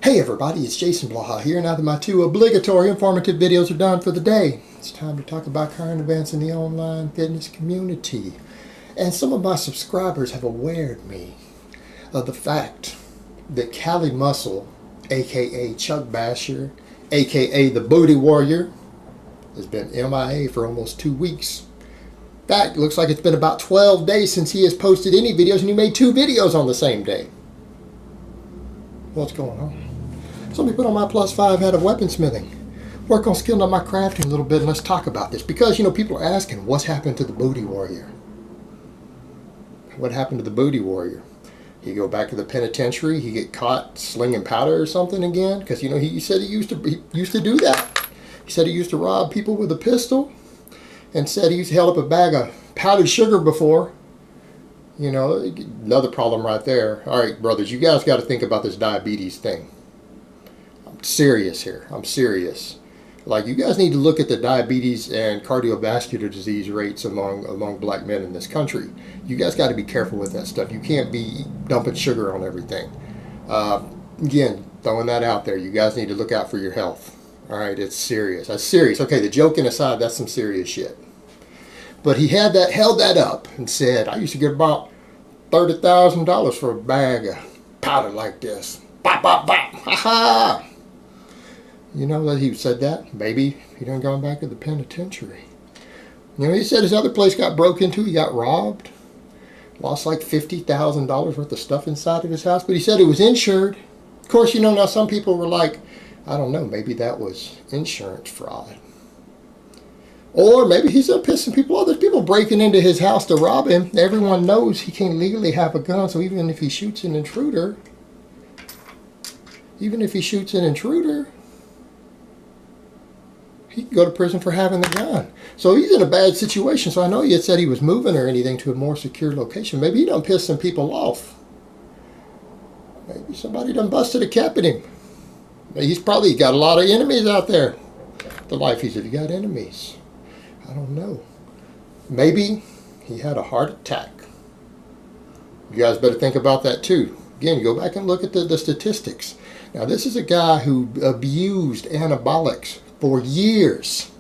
Hey everybody, it's Jason Blaha here. Now that my two obligatory informative videos are done for the day, it's time to talk about current events in the online fitness community. And some of my subscribers have awared me of the fact that Cali Muscle, aka Chuck Basher, aka the Booty Warrior, has been MIA for almost 2 weeks. In fact, it looks like it's been about 12 days since he has posted any videos, and he made 2 videos on the same day. What's going on? So let me put on my +5 hat of weaponsmithing. Work on skilling up my crafting a little bit, and let's talk about this. Because, people are asking, what's happened to the Booty Warrior? What happened to the Booty Warrior? He go back to the penitentiary, he get caught slinging powder or something again? Because, he said he used to do that. He said he used to rob people with a pistol, and said he held up a bag of powdered sugar before. Another problem right there. All right, brothers, you guys got to think about this diabetes thing. I'm serious here. I'm serious. Like, you guys need to look at the diabetes and cardiovascular disease rates among black men in this country. You guys got to be careful with that stuff. You can't be dumping sugar on everything. Again, throwing that out there. You guys need to look out for your health. All right, it's serious. That's serious. Okay, the joking aside, that's some serious shit. But he held that up and said, I used to get about $30,000 for a bag of powder like this. Bop, bop, bop. Ha ha. That he said that. Maybe he done gone back to the penitentiary. He said his other place got broke into. He got robbed. Lost like $50,000 worth of stuff inside of his house. But he said it was insured. Of course, now some people were like, I don't know, maybe that was insurance fraud. Or maybe he's up pissing people off. There's people breaking into his house to rob him. Everyone knows he can't legally have a gun, so even if he shoots an intruder, he can go to prison for having the gun. So he's in a bad situation. So I know he had said he was moving or anything to a more secure location. Maybe he done pissed some people off. Maybe somebody done busted a cap at him. He's probably got a lot of enemies out there. The life he's if you got enemies. I don't know. Maybe he had a heart attack. You guys better think about that too. Again, go back and look at the statistics. Now, this is a guy who abused anabolics for years.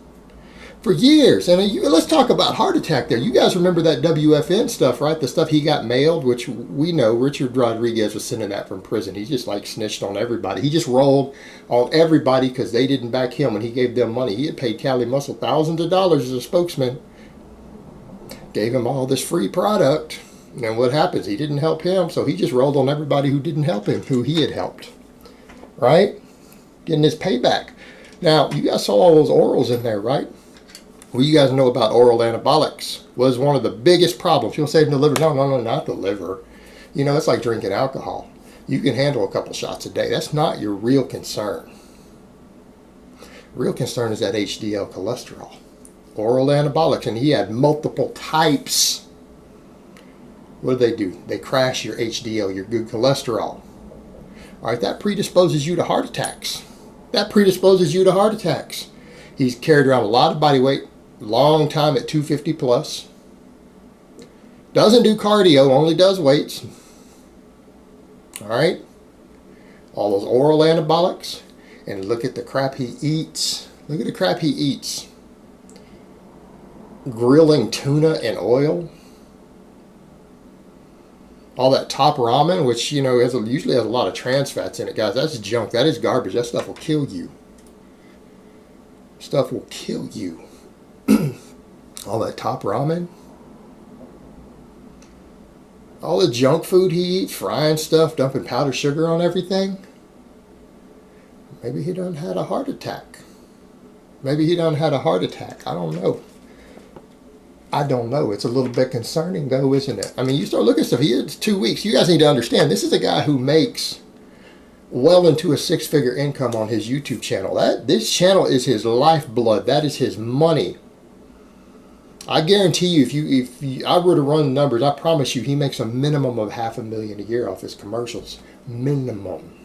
For years. And let's talk about heart attack there. You guys remember that WFN stuff, right? The stuff he got mailed, which we know Richard Rodriguez was sending that from prison. He just snitched on everybody. He just rolled on everybody because they didn't back him when he gave them money. He had paid Cali Muscle thousands of dollars as a spokesman. Gave him all this free product. And what happens? He didn't help him, so he just rolled on everybody who didn't help him, who he had helped. Right? Getting his payback. Now, you guys saw all those orals in there, right? Well, you guys know about oral anabolics. Was one of the biggest problems. You'll say in the liver. No, not the liver. It's like drinking alcohol. You can handle a couple shots a day. That's not your real concern. Real concern is that HDL cholesterol. Oral anabolics, and he had multiple types. What do? They crash your HDL, your good cholesterol. All right, that predisposes you to heart attacks. He's carried around a lot of body weight, long time at 250 plus. Doesn't do cardio, only does weights. All right? All those oral anabolics. And look at the crap he eats. Grilling tuna in oil. All that top ramen, which, usually has a lot of trans fats in it, guys. That's junk. That is garbage. That stuff will kill you. All that top ramen. All the junk food he eats, frying stuff, dumping powdered sugar on everything. Maybe he done had a heart attack. I don't know. It's a little bit concerning, though, isn't it? You start looking at stuff. He had 2 weeks. You guys need to understand, this is a guy who makes well into a 6-figure income on his YouTube channel. This channel is his lifeblood. That is his money. I guarantee you, if I were to run the numbers, I promise you, he makes a minimum of $500,000 a year off his commercials. Minimum.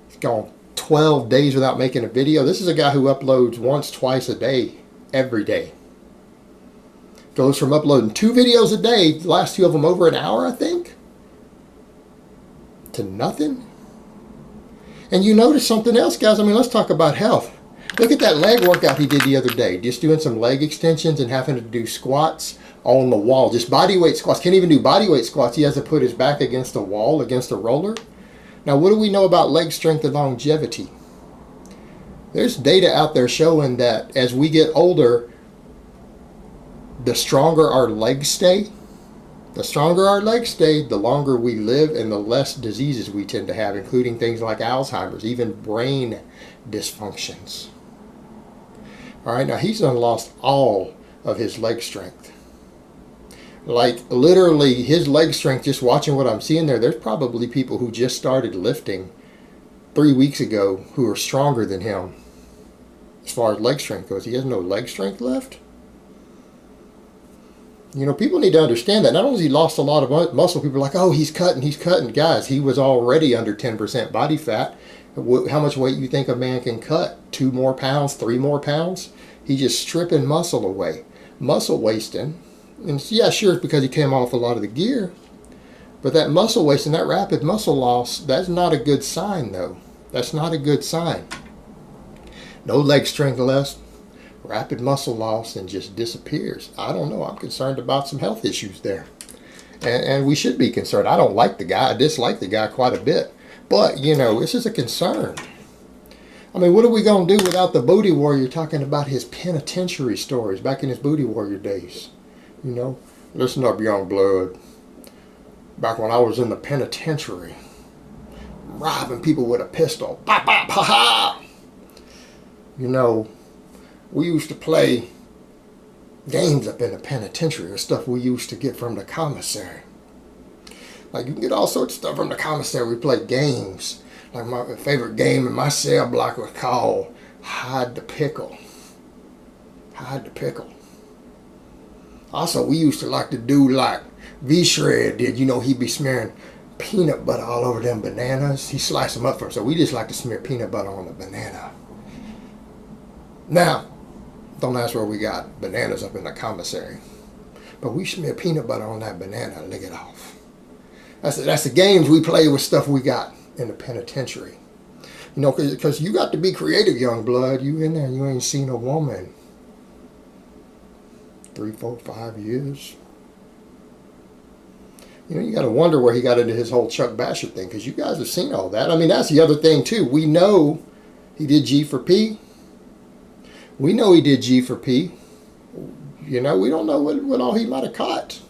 He's gone 12 days without making a video. This is a guy who uploads once, twice a day, every day. Goes from uploading 2 videos a day, the last 2 of them over an hour, I think, to nothing. And you notice something else, guys. I mean, let's talk about health. Look at that leg workout he did the other day. Just doing some leg extensions and having to do squats on the wall. Just body weight squats. Can't even do body weight squats. He has to put his back against the wall, against a roller. Now, what do we know about leg strength and longevity? There's data out there showing that as we get older, the stronger our legs stay. The stronger our legs stay, the longer we live and the less diseases we tend to have, including things like Alzheimer's, even brain dysfunctions. All right, now he's done lost all of his leg strength. Like literally his leg strength, just watching what I'm seeing there, there's probably people who just started lifting 3 weeks ago who are stronger than him as far as leg strength goes. He has no leg strength left. You know, people need to understand that. Not only has he lost a lot of muscle, people are like, oh, he's cutting. Guys, he was already under 10% body fat. How much weight you think a man can cut? 2 more pounds, 3 more pounds? He's just stripping muscle away. Muscle wasting. And yeah, sure, it's because he came off a lot of the gear. But that muscle wasting, that rapid muscle loss, that's not a good sign, though. That's not a good sign. No leg strength left. Rapid muscle loss and just disappears. I don't know. I'm concerned about some health issues there. And we should be concerned. I don't like the guy. I dislike the guy quite a bit. But, you know, this is a concern. I mean, what are we going to do without the Booty Warrior talking about his penitentiary stories back in his Booty Warrior days? You know, listen up, young blood. Back when I was in the penitentiary, robbing people with a pistol. Bop, bop, ha, ha. You know, we used to play games up in the penitentiary or stuff we used to get from the commissary. Like, you can get all sorts of stuff from the commissary. We played games. Like, my favorite game in my cell block was called Hide the Pickle. Hide the Pickle. Also, we used to like to do like V-Shred did. You know, he'd be smearing peanut butter all over them bananas. He sliced them up for us. So we just like to smear peanut butter on the banana. Now, don't ask where we got bananas up in the commissary. But we smear peanut butter on that banana and lick it off. That's the games we play with stuff we got in the penitentiary. You know, because you got to be creative, young blood. You in there, you ain't seen a woman 3, 4, 5 years. You know, you got to wonder where he got into his whole Chuck Basher thing, because you guys have seen all that. I mean, that's the other thing, too. We know he did G for P. We know he did G for P. You know, we don't know what all he might have caught.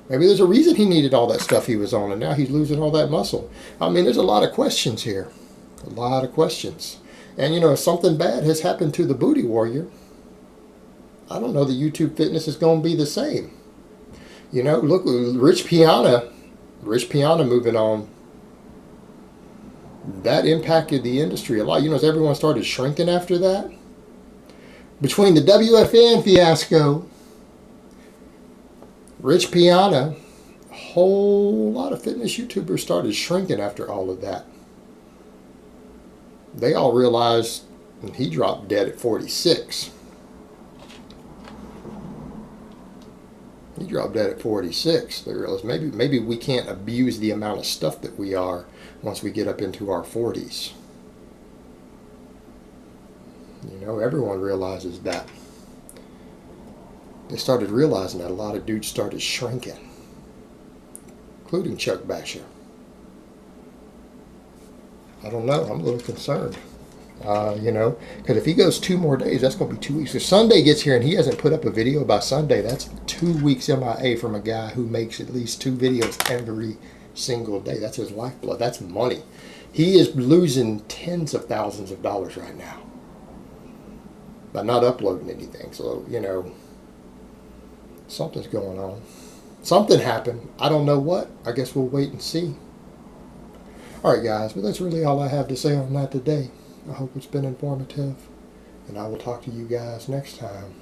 Maybe there's a reason he needed all that stuff he was on, and now he's losing all that muscle. I mean, there's a lot of questions here. A lot of questions. And, you know, if something bad has happened to the Booty Warrior, I don't know that YouTube fitness is going to be the same. You know, look, Rich Piana moving on. That impacted the industry a lot. You know, as everyone started shrinking after that. Between the WFN fiasco, Rich Piana, a whole lot of fitness YouTubers started shrinking after all of that. They all realized, and he dropped dead at 46. He dropped dead at 46. They realized maybe we can't abuse the amount of stuff that we are once we get up into our 40s. You know, everyone realizes that. They started realizing that a lot of dudes started shrinking, including Chuck Basher. I don't know. I'm a little concerned. You know, because if he goes 2 more days, that's going to be 2 weeks. If Sunday gets here and he hasn't put up a video by Sunday, that's 2 weeks MIA from a guy who makes at least 2 videos every single day. That's his lifeblood. That's money. He is losing tens of thousands of dollars right now by not uploading anything. So, you know, something's going on. Something happened. I don't know what. I guess we'll wait and see. All right, guys, but that's really all I have to say on that today. I hope it's been informative, and I will talk to you guys next time.